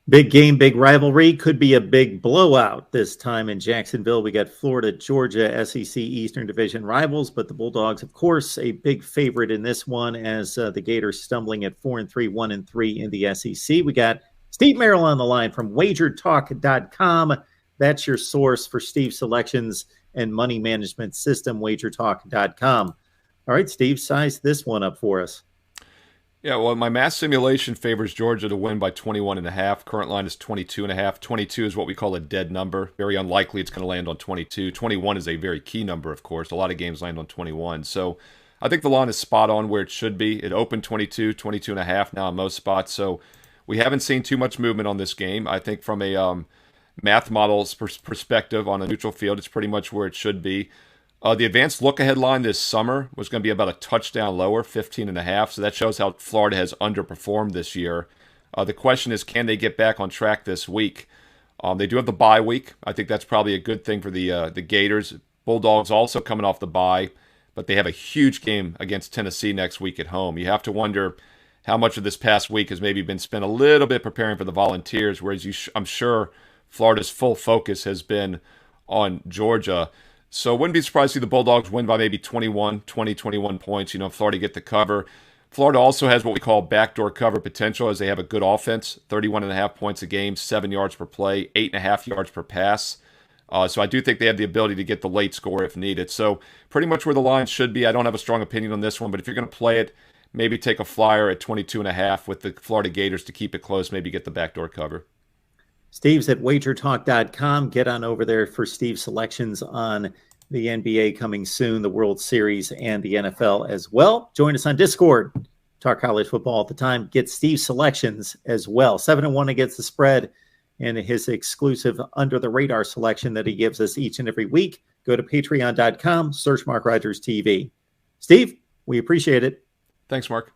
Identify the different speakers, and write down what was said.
Speaker 1: Big game, big rivalry. Could be a big blowout this time in Jacksonville. We got Florida, Georgia, SEC Eastern Division rivals, but the Bulldogs, of course, a big favorite in this one as the Gators stumbling at 4-3, 1-3 in the SEC. We got Steve Merrill on the line from WagerTalk.com. That's your source for Steve's selections and money management system, WagerTalk.com. All right, Steve, size this one up for us.
Speaker 2: Yeah, well, my math simulation favors Georgia to win by 21.5. Current line is 22.5. 22 is what we call a dead number. Very unlikely it's going to land on 22. 21 is a very key number, of course. A lot of games land on 21. So I think the line is spot on where it should be. It opened 22, 22.5 now in most spots. So we haven't seen too much movement on this game. I think from a math model's perspective on a neutral field, it's pretty much where it should be. The advanced look-ahead line this summer was going to be about a touchdown lower, 15.5. So that shows how Florida has underperformed this year. The question is, can they get back on track this week? They do have the bye week. I think that's probably a good thing for the Gators. Bulldogs also coming off the bye, but they have a huge game against Tennessee next week at home. You have to wonder how much of this past week has maybe been spent a little bit preparing for the Volunteers, whereas I'm sure Florida's full focus has been on Georgia. So wouldn't be surprised to see the Bulldogs win by maybe 21 points, if Florida get the cover. Florida also has what we call backdoor cover potential as they have a good offense, 31.5 points a game, 7 yards per play, 8.5 yards per pass. So I do think they have the ability to get the late score if needed. So pretty much where the line should be. I don't have a strong opinion on this one, but if you're going to play it, maybe take a flyer at 22.5 with the Florida Gators to keep it close, maybe get the backdoor cover.
Speaker 1: Steve's at wagertalk.com. Get on over there for Steve's selections on the NBA coming soon, the World Series, and the NFL as well. Join us on Discord. Talk college football all the time. Get Steve's selections as well. 7-1 against the spread and his exclusive under the radar selection that he gives us each and every week. Go to patreon.com, search Mark Rogers TV. Steve, we appreciate it.
Speaker 2: Thanks, Mark.